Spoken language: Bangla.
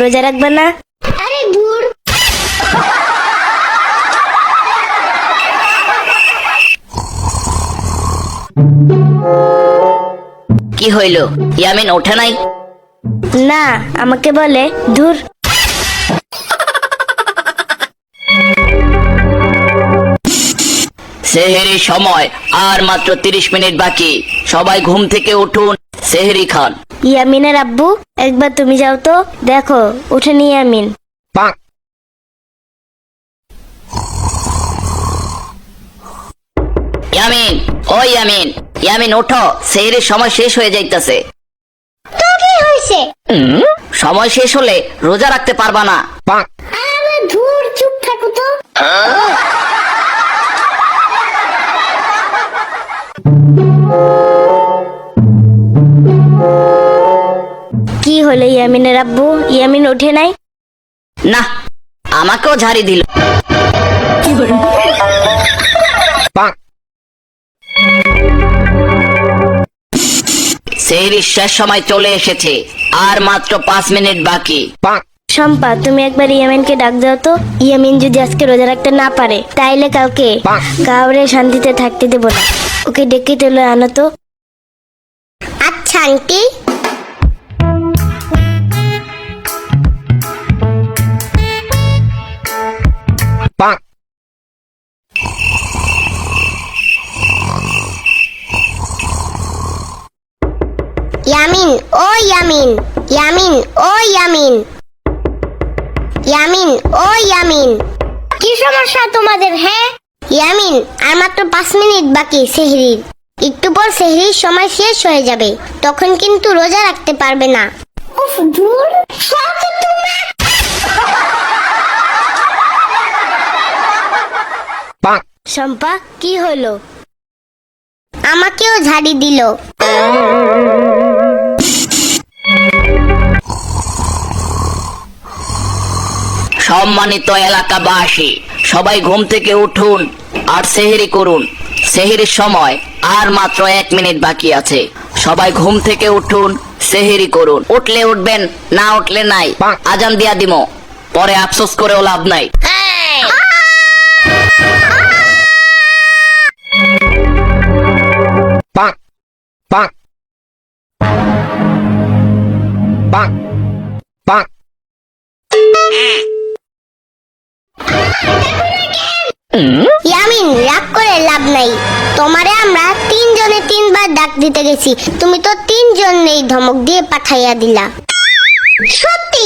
রোজা রাখবে না? আরে ধুর। কি হইল? ইয়ামিন ওঠে নাই? না, আমাকে বলে ধুর। সেহরির সময় আর মাত্র 30 মিনিট বাকি। সবাই ঘুম থেকে উঠুন, সেহরি খান। ইয়ামিনের আব্বু, একবার তুমি যাও তো, দেখো উঠেনি ইয়ামিন। ইয়ামিন, ও ইয়ামিন, ইয়ামিন ওঠো, সেহরির সময় শেষ হয়ে যাইতেছে। তো কি হয়েছে? সময় শেষ হলে রোজা রাখতে পারবা না। আরে ধুর, চুপ থাকো তো। কি হলো ইয়ামিনের আব্বু? ইয়ামিন ওঠে নাই? না, আমাকেও ঝাড়ি দিল। সেহরির শেষ সময় চলে এসেছে, আর মাত্র 5 মিনিট বাকি। শম্পা, তুমি একবার ইয়ামিনকে ডাক দাও তো। ইয়ামিন যদি আজকে রোজা রাখতে না পারে, তাইলে কাউকে কাউরে শান্তিতে থাকতে দেব না। ওকে ডেকে তুলে আনো তো। আচ্ছা আন্টি। ইয়ামিন, ও ইয়ামিন, ইয়ামিন, ও ইয়ামিন, ইয়ামিন, ও ইয়ামিন, কি সমস্যা তোমাদের? হ্যাঁ ইয়ামিন, আর মাত্র 5 মিনিট বাকি সেহরির। একটু পর সেহরির সময় শেষ হয়ে যাবে, তখন কিন্তু রোজা রাখতে পারবে না। উফ ধুর, শান্ত তোমরা। শম্পা, কি হলো? আমাকেও ঝাড়ি দিল। সম্মানিত এলাকাবাসী, সবাই ঘুম থেকে উঠুন আর সেহরি করুন। সেহরির সময় আর মাত্র 1 মিনিট বাকি আছে। সবাই ঘুম থেকে উঠুন, সেহরি করুন। উঠলে উঠবেন, না উঠলে নাই। আজান দিয়া দিমো, পরে আফসোস করেও লাভ নাই। ইয়ামিন, রাগ করে লাভ নাই। তোমারে আমরা 3 জনে 3 বার ডাক দিতে গেছি, তুমি তো 3 জনেই ধমক দিয়ে পাঠাইয়া দিলা। সত্যি